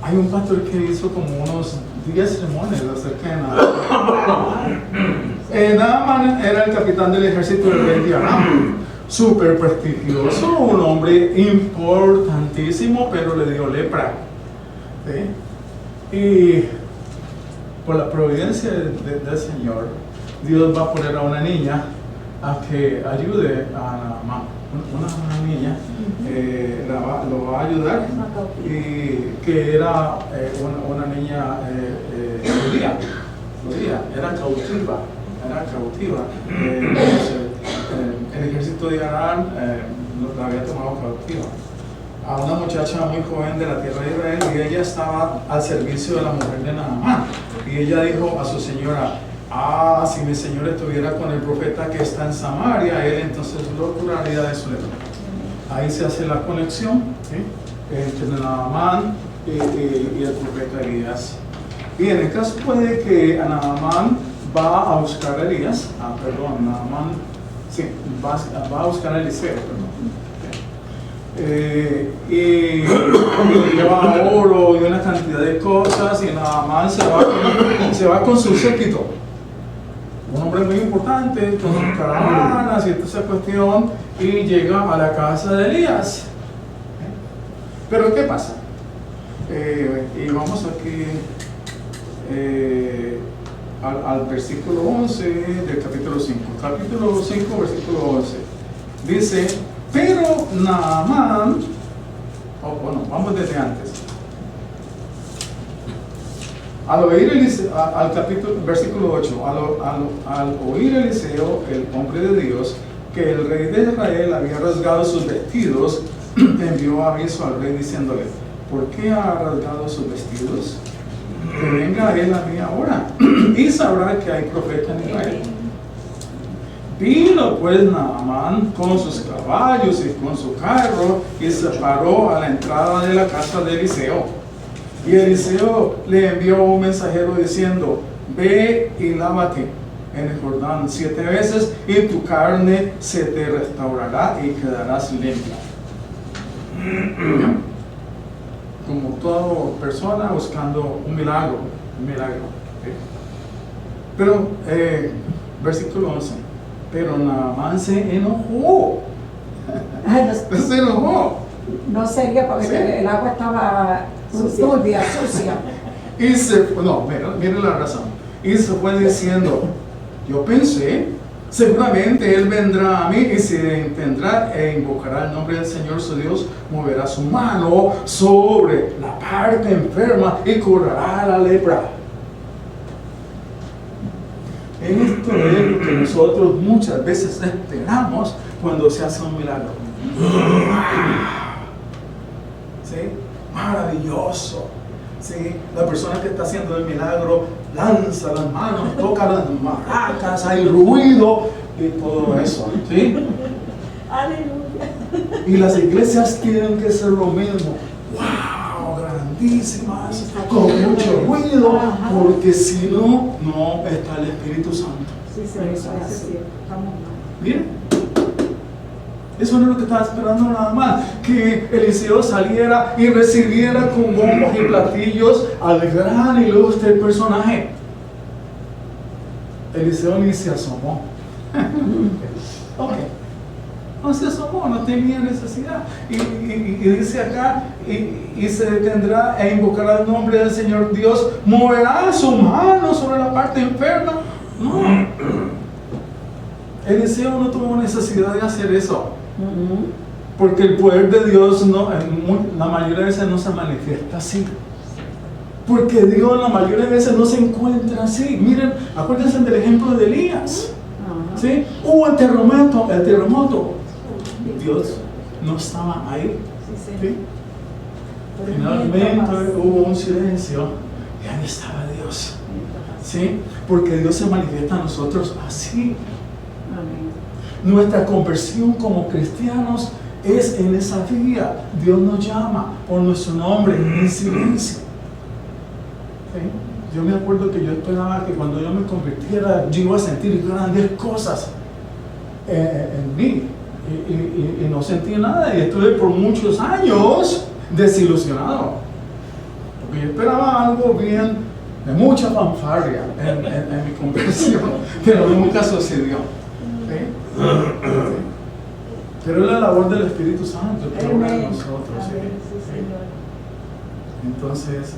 hay un pastor que hizo como unos 10 sermones acerca de Naamán. Naamán era el capitán del ejército del rey de Aram, súper prestigioso, un hombre importantísimo, pero le dio lepra. ¿Sí? Y por la providencia del Señor, Dios va a poner a una niña a que ayude a Naamán. Una niña lo va a ayudar, y que era una niña judía, era cautiva. El ejército de Aram la había tomado cautiva a una muchacha muy joven de la tierra de Israel, y ella estaba al servicio de la mujer de Naamán. Y ella dijo a su señora: si mi señor estuviera con el profeta que está en Samaria, él entonces lo curaría de su lepra. Ahí se hace la conexión, ¿sí?, entre Naamán y el profeta Elías. Y en el caso puede que Naamán va a buscar a Elías, Naamán, sí, va a buscar a Eliseo, y lleva oro y una cantidad de cosas, y Naamán se va con su séquito, un hombre muy importante, con sus caravanas y toda esa cuestión, y llega a la casa de Elías. Pero ¿qué pasa? Y vamos aquí al versículo 11 del capítulo 5. Capítulo 5, versículo 11. Dice: pero Naamán, vamos desde antes. Al oír al capítulo, versículo 8, al oír Eliseo, el hombre de Dios, que el rey de Israel había rasgado sus vestidos, envió aviso al rey diciéndole: ¿por qué ha rasgado sus vestidos? Que venga él a mí ahora y sabrá que hay profeta en Israel. Vino pues Naamán con sus caballos y con su carro, y se paró a la entrada de la casa de Eliseo. Y Eliseo le envió un mensajero diciendo: ve y lávate en el Jordán 7 veces, y tu carne se te restaurará y quedarás limpia. Como toda persona buscando un milagro. ¿Okay? Pero, versículo 11. Pero Naamán se enojó. Se enojó. No sería porque ¿Sí? el agua estaba turbia, sucia. Y miren la razón. Y se fue diciendo: yo pensé, seguramente él vendrá a mí y se detendrá e invocará el nombre del Señor su Dios, moverá su mano sobre la parte enferma y curará la lepra. Esto es lo que nosotros muchas veces esperamos cuando se hace un milagro. ¿Sí? Maravilloso. ¿Sí? La persona que está haciendo el milagro lanza las manos, toca las maracas, hay ruido, y todo eso, ¿sí? Aleluya. Y las iglesias tienen que ser lo mismo. ¡Wow! Grandísimas, con mucho ruido, porque si no, no está el Espíritu Santo. Sí, se eso es así. Estamos mal. Miren, eso no es lo que estaba esperando nada más, que Eliseo saliera y recibiera con bombos y platillos al gran ilustre personaje. Eliseo ni se asomó. Ok. No se asomó, no tenía necesidad. Y dice acá, y se detendrá e invocará el nombre del Señor Dios, moverá su mano sobre la parte enferma. No. Eliseo no tuvo necesidad de hacer eso. Porque el poder de Dios la mayoría de veces no se manifiesta así. Porque Dios la mayoría de veces no se encuentra así. Miren, acuérdense del ejemplo de Elías. ¿Sí? Hubo el terremoto. Dios no estaba ahí. ¿Sí? Finalmente hubo un silencio y ahí estaba Dios. ¿Sí? Porque Dios se manifiesta a nosotros así. Nuestra conversión como cristianos es en esa vía. Dios nos llama por nuestro nombre en silencio. ¿Sí? Yo me acuerdo que yo esperaba que cuando yo me convirtiera yo iba a sentir grandes cosas en mí y no sentí nada y estuve por muchos años desilusionado porque yo esperaba algo bien de mucha fanfarria en mi conversión, pero nunca sucedió. ¿Sí? Pero es la labor del Espíritu Santo que obra en nosotros. ¿Sí? Entonces,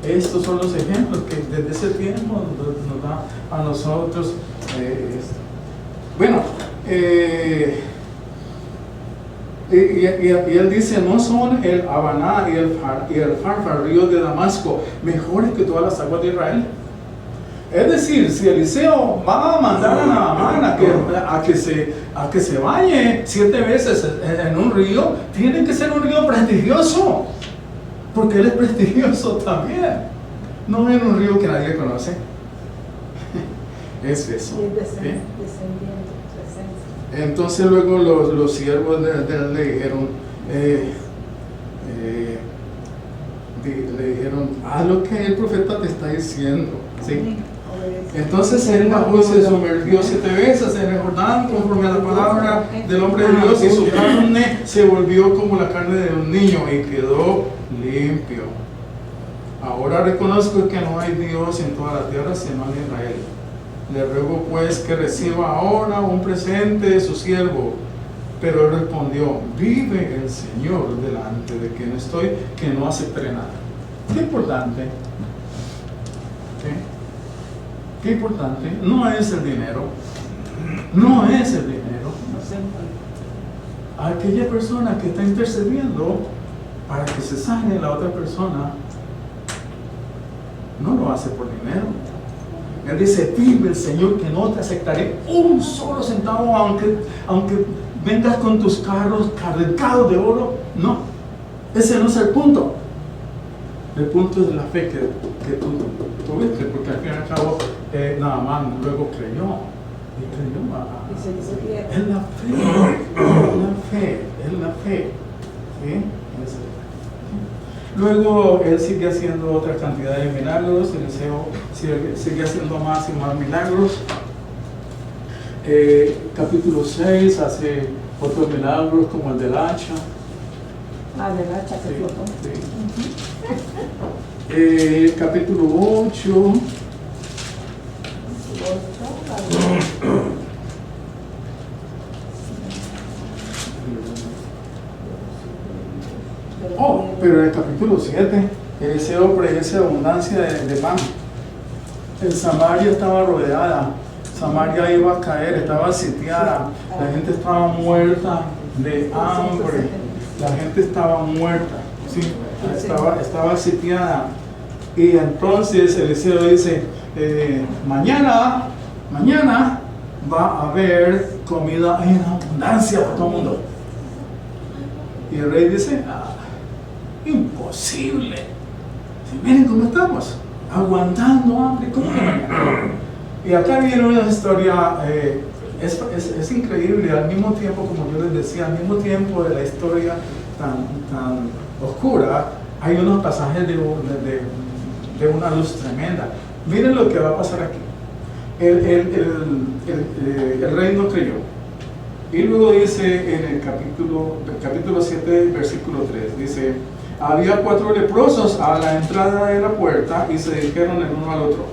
estos son los ejemplos que desde ese tiempo nos da a nosotros esto. Bueno, y él dice, ¿no son el Habaná y el Farfar, ríos de Damasco, mejores que todas las aguas de Israel? Es decir, si Eliseo va a mandar a Naamán a que se bañe 7 veces en un río, tiene que ser un río prestigioso, porque él es prestigioso también, no en un río que nadie conoce. Es eso. ¿Sí? Entonces luego los siervos de él le dijeron, haz lo que el profeta te está diciendo. ¿Sí? Entonces él bajó y se sumergió 7 veces en el Jordán conforme a la palabra del hombre de Dios, y su carne se volvió como la carne de un niño y quedó limpio. Ahora reconozco que no hay Dios en toda la tierra sino en Israel. Le ruego pues que reciba ahora un presente de su siervo. Pero él respondió, vive el Señor delante de quien estoy, que no aceptaré nada. Qué importante. Qué importante. No es el dinero. No es el dinero. Aquella persona que está intercediendo para que se sane la otra persona, no lo hace por dinero. Él dice, vive el Señor, que no te aceptaré un solo centavo, aunque vengas con tus carros cargados de oro. No, ese no es el punto. El punto es la fe que tú tuviste, porque al fin y al cabo Naamán luego creyó. Y creyó es la fe. ¿Sí? Luego él sigue haciendo otra cantidad de milagros. Eliseo sigue haciendo más y más milagros. Capítulo 6 hace otros milagros como el del hacha. Del hacha que flotó. Sí. Capítulo 8. Pero en el capítulo 7, Eliseo predice abundancia de pan. En Samaria estaba rodeada, Samaria iba a caer, estaba sitiada, la gente estaba muerta de hambre, la gente estaba muerta, ¿sí? estaba sitiada. Y entonces Eliseo dice, mañana va a haber comida en abundancia para todo el mundo. Y el rey dice, imposible. Miren cómo estamos, aguantando hambre. ¿Cómo que mañana? Y acá viene una historia es increíble, al mismo tiempo, como yo les decía, al mismo tiempo de la historia tan oscura, hay unos pasajes de una luz tremenda. Miren lo que va a pasar aquí. El rey no creyó. Y luego dice en el capítulo 7, versículo 3, dice: había 4 leprosos a la entrada de la puerta y se dijeron el uno al otro.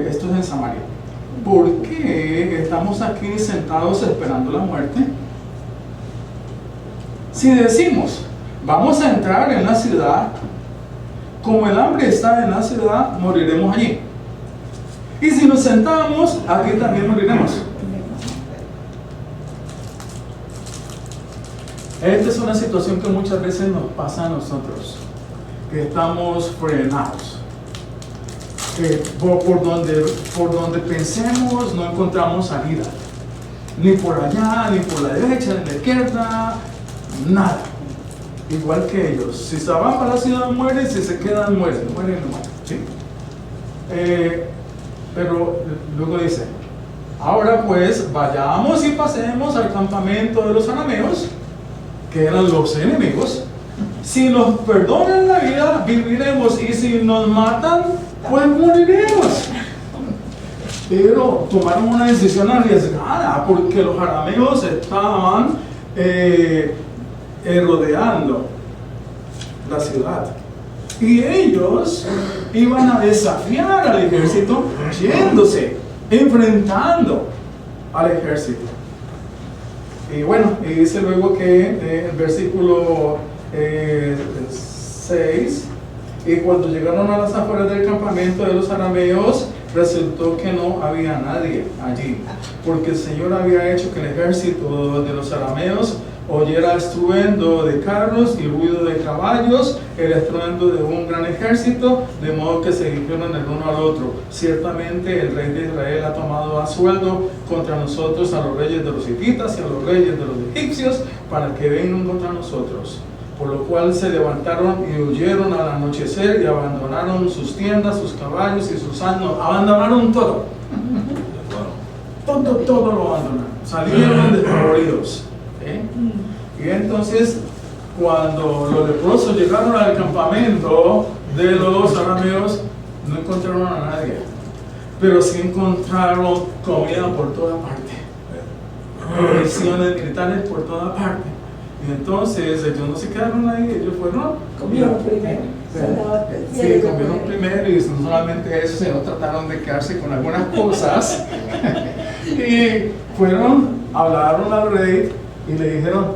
Esto es en Samaria. ¿Por qué estamos aquí sentados esperando la muerte? Si decimos, vamos a entrar en la ciudad, como el hambre está en la ciudad, moriremos allí. Y si nos sentamos, aquí también moriremos. Esta es una situación que muchas veces nos pasa a nosotros, que estamos frenados. Por donde pensemos no encontramos salida. Ni por allá, ni por la derecha, ni por la izquierda, nada. Igual que ellos. Si se van para la ciudad mueren, si se quedan mueren, ¿sí? Pero luego dice: ahora pues vayamos y pasemos al campamento de los arameos, que eran los enemigos. Si nos perdonan la vida, viviremos, y si nos matan, pues moriremos. Pero tomaron una decisión arriesgada, porque los arameos estaban rodeando la ciudad, y ellos iban a desafiar al ejército, yéndose, enfrentando al ejército. Y bueno, y dice luego que el versículo 6: y cuando llegaron a las afueras del campamento de los arameos, resultó que no había nadie allí, porque el Señor había hecho que el ejército de los arameos oyera estruendo de carros y ruido de caballos, el estruendo de un gran ejército, de modo que se dijeron el uno al otro: ciertamente el rey de Israel ha tomado a sueldo contra nosotros a los reyes de los hititas y a los reyes de los egipcios, para que vengan contra nosotros. Por lo cual se levantaron y huyeron al anochecer, y abandonaron sus tiendas, sus caballos y sus asnos. Abandonaron todo. Todo lo abandonaron. Salieron despavoridos. Y entonces, cuando los leprosos llegaron al campamento de los arameos, no encontraron a nadie, pero sí encontraron comida por toda parte, provisiones militares por toda parte. Y entonces ellos no se quedaron ahí, ellos fueron, comieron primero. Sí, comieron primero, y no solamente eso, sino trataron de quedarse con algunas cosas. Y hablaron al rey y le dijeron: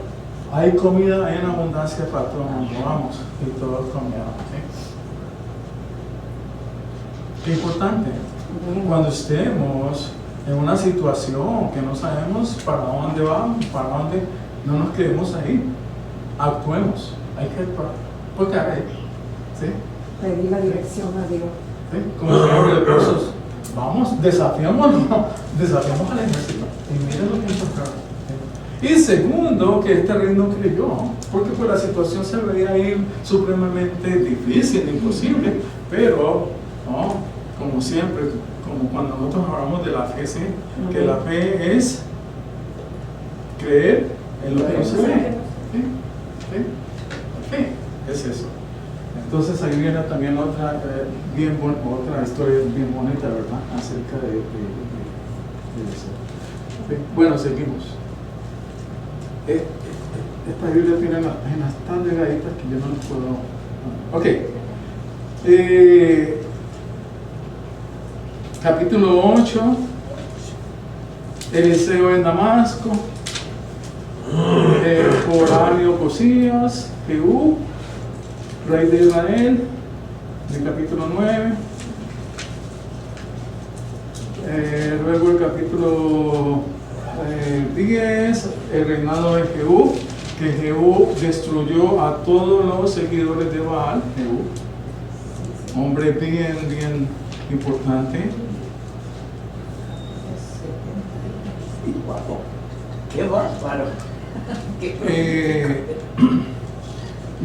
hay comida, hay en abundancia para todo el mundo, vamos. Y todos comieron. ¿Sí? Qué importante, cuando estemos en una situación que no sabemos para dónde vamos, para dónde, no nos quedemos ahí, actuemos. Hay que actuar, porque hay, ¿sí? Pedir la dirección a Dios. ¿Sí? Como los leprosos, vamos, desafiamos al ejército, y miren lo que encontraron. Y segundo, que este rey no creyó, porque pues la situación se veía ir supremamente difícil, imposible, pero no, como siempre, como cuando nosotros hablamos de la fe, ¿sí? Que la fe es creer en lo que no se ve. Fe es eso. Entonces ahí viene también otra historia bien bonita, ¿verdad? Acerca de eso. Bueno, seguimos. Esta Biblia tiene las páginas tan delgaditas que yo no las puedo. Ok. Capítulo 8. Eliseo en Damasco. Horario Josías, Jehú, rey de Israel, del capítulo 9. Luego el capítulo 10, el reinado de Jehú, que Jehú destruyó a todos los seguidores de Baal. Jehú, hombre bien importante. ¡Qué bárbaro!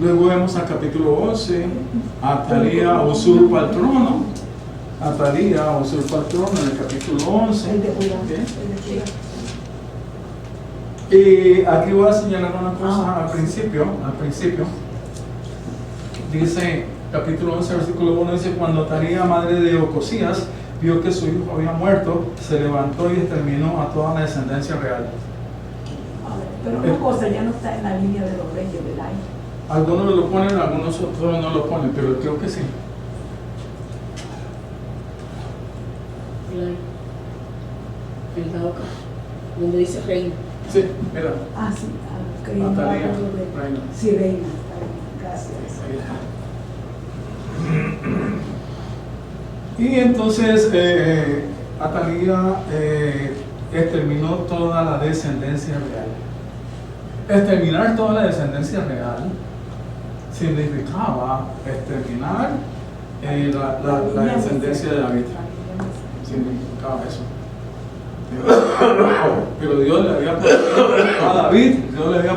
Luego vemos al capítulo 11, Atalía usurpa el trono. Atalía usurpó el trono en el capítulo 11. El de Judá. ¿Ok? El de Judá. Y aquí voy a señalar una cosa al principio. Dice, capítulo 11, versículo 1, dice, cuando Atalía, madre de Ocosías, vio que su hijo había muerto, se levantó y exterminó a toda la descendencia real. Pero una cosa ya no está en la línea de los reyes del año. Algunos lo ponen, algunos otros no lo ponen, pero creo que sí. El dado acá, donde dice reino. Sí, mira. Ah, sí. Que Atalía, no, reina. sí, reina. Está bien, gracias. Y entonces Atalía exterminó toda la descendencia real. Exterminar toda la descendencia real significaba exterminar la descendencia de David. Significaba eso. Pero Dios le había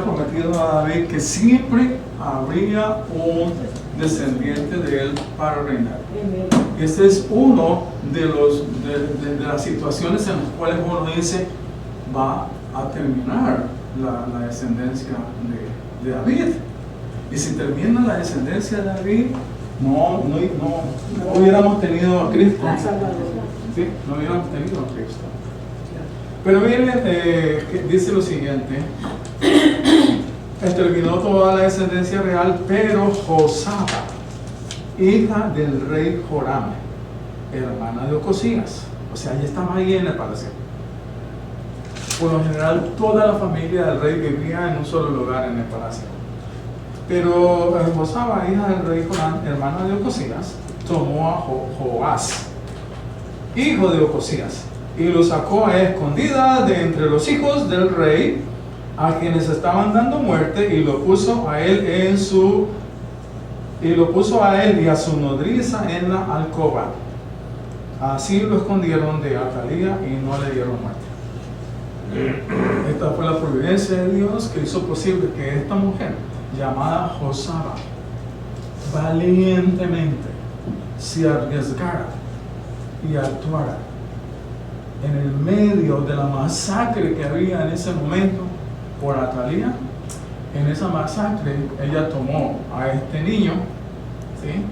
prometido a David que siempre habría un descendiente de él para reinar. Este es uno de las situaciones en las cuales uno dice va a terminar la descendencia de David. Y si termina la descendencia de David, no hubiéramos tenido a Cristo. ¿Sí? No hubiéramos tenido a Cristo. Pero miren, dice lo siguiente: exterminó toda la descendencia real, pero Josaba, hija del rey Joram, hermana de Ocosías, o sea, ella estaba ahí en el palacio. Por lo general, toda la familia del rey vivía en un solo lugar en el palacio. Pero Josaba, hija del rey Joram, hermana de Ocosías, tomó a Joás, hijo de Ocosías, y lo sacó a escondidas de entre los hijos del rey, a quienes estaban dando muerte, y lo puso a él y a su nodriza en la alcoba. Así lo escondieron de Atalía y no le dieron muerte. Esta fue la providencia de Dios que hizo posible que esta mujer, llamada Josaba, valientemente se arriesgara y actuara en el medio de la masacre que había en ese momento por Atalía. En esa masacre ella tomó a este niño, ¿sí?,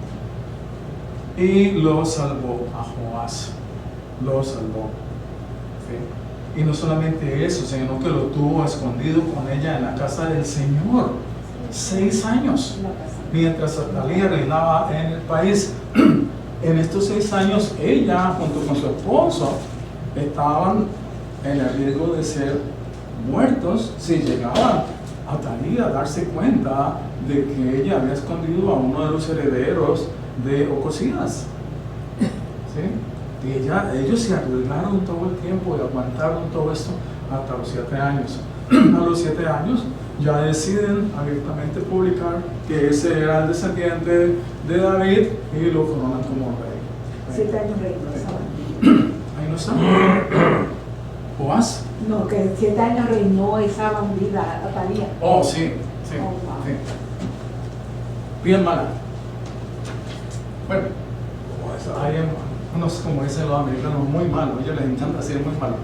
y lo salvó a Joás, lo salvó, ¿sí? Y no solamente eso, sino que lo tuvo escondido con ella en la casa del Señor 6 años, mientras Atalía reinaba en el país. En estos 6 años ella junto con su esposo estaban en el riesgo de ser muertos si llegaban Atalía a darse cuenta de que ella había escondido a uno de los herederos de Ocosías, ¿sí? Y ellos se arriesgaron todo el tiempo y aguantaron todo esto hasta los 7 años. A los 7 años ya deciden abiertamente publicar que ese era el descendiente de David y lo coronan como rey. 7 años reinó. Ahí no está. ¿Joás? No, que 7 años reinó esa bandida Atalía. Oh, sí, sí, Oh, wow. sí. Bien mala. Bueno, hay unos, como dicen los americanos, muy malos. A ellos les encanta ser muy malos.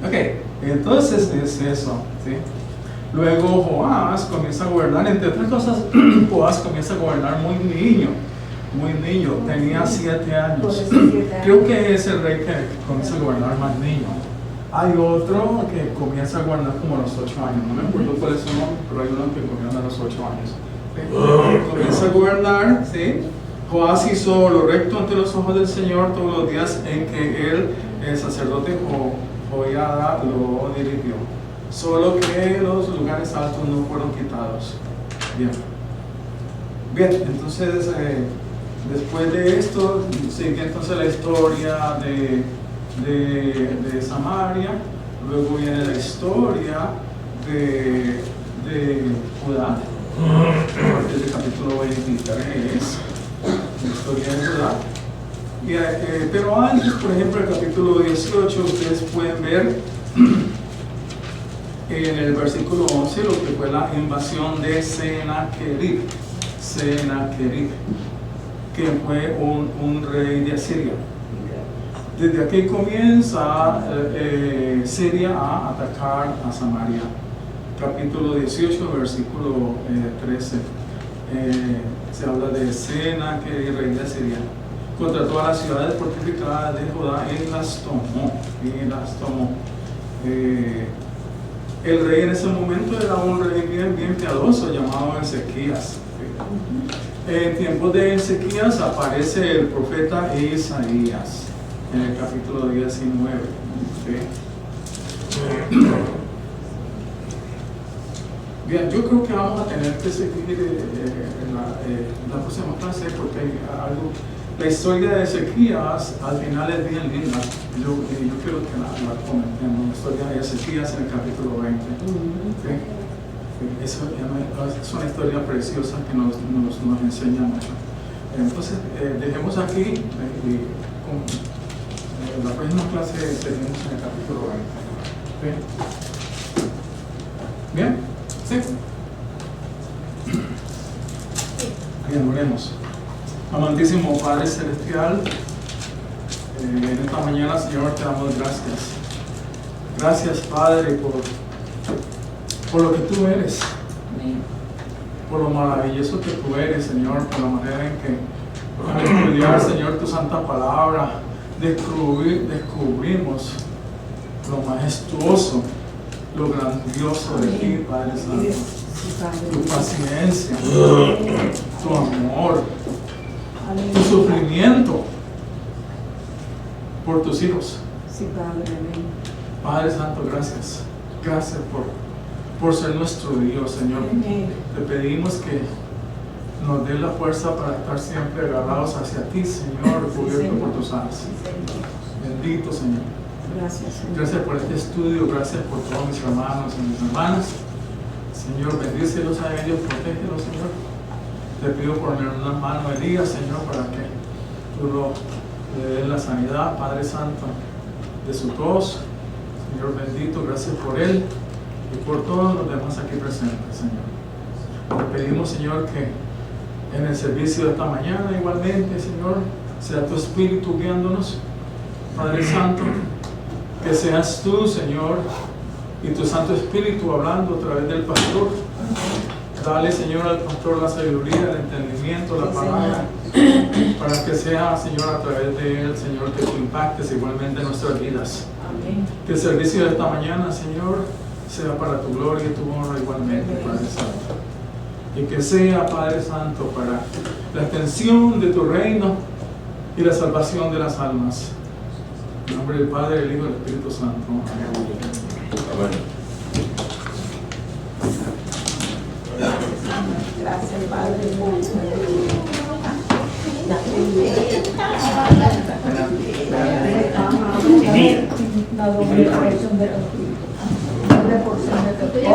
Ok, entonces es eso, ¿sí? Luego Joás comienza a gobernar, entre otras cosas, Joás comienza a gobernar muy niño, tenía 7 años. Por eso 7 años. Creo que es el rey que comienza a gobernar más niño. Hay otro que comienza a gobernar como a los 8 años, no me acuerdo cuáles son, pero hay uno que gobierna a los 8 años. ¿Sí? Comienza a gobernar, ¿sí? Joás hizo lo recto ante los ojos del Señor todos los días en que el sacerdote Joiada lo dirigió. Solo que los lugares altos no fueron quitados. Bien, entonces después de esto sigue entonces la historia de Samaria. Luego viene la historia de Judá, desde el capítulo 23, la historia de Judá. Pero antes, por ejemplo, el capítulo 18, ustedes pueden ver en el versículo 11 lo que fue la invasión de Sennacherib, que fue un rey de Asiria. Desde aquí comienza Siria a atacar a Samaria. Capítulo 18, versículo 13. Se habla de Senaquerib, que rey de Asiria, contra todas las ciudades fortificadas de Judá y las tomó. El rey en ese momento era un rey bien piadoso llamado Ezequías. En tiempos de Ezequías aparece el profeta Isaías en el capítulo 19. Bien, yo creo que vamos a tener que seguir en la próxima clase porque hay algo. La historia de Ezequías al final es bien linda. Yo quiero que la comentemos. La historia de Ezequías en el capítulo 20. Es una historia preciosa que nos enseña mucho. Entonces, dejemos aquí y en la próxima clase seguimos en el capítulo 20. ¿Bien? ¿Sí? Bien, oremos. Amantísimo Padre Celestial, en esta mañana, Señor, te damos gracias. Gracias, Padre, por lo que tú eres, por lo maravilloso que tú eres, Señor, por la manera en que al estudiar, Señor, tu santa palabra, descubrimos lo majestuoso, lo grandioso de ti, Padre Santo, tu paciencia, tu amor, tu sufrimiento por tus hijos. Sí, Padre. Padre Santo, gracias. Gracias por ser nuestro Dios, Señor. Te pedimos que nos dé la fuerza para estar siempre agarrados hacia ti, Señor, cubierto por tus alas. Bendito, Señor. Gracias, Señor. Gracias por este estudio, gracias por todos mis hermanos y mis hermanas. Señor, bendícelos a ellos, protégelos, Señor. Te pido por mi hermano Elías, Señor, para que tú le des la sanidad, Padre Santo, de su tos. Señor bendito, gracias por él y por todos los demás aquí presentes, Señor. Te pedimos, Señor, que en el servicio de esta mañana igualmente, Señor, sea tu Espíritu guiándonos, Padre Santo, que seas tú, Señor, y tu Santo Espíritu hablando a través del pastor. Dale, Señor, al pastor la sabiduría, el entendimiento, la palabra, para que sea, Señor, a través de él, Señor, que tú impactes igualmente nuestras vidas. Amén. Que el servicio de esta mañana, Señor, sea para tu gloria y tu honra igualmente, Padre Santo. Y que sea, Padre Santo, para la extensión de tu reino y la salvación de las almas. En nombre del Padre, del Hijo y del Espíritu Santo. Amén. Gracias, Padre. La doble porción de tu espíritu. Doble porción de tu espíritu.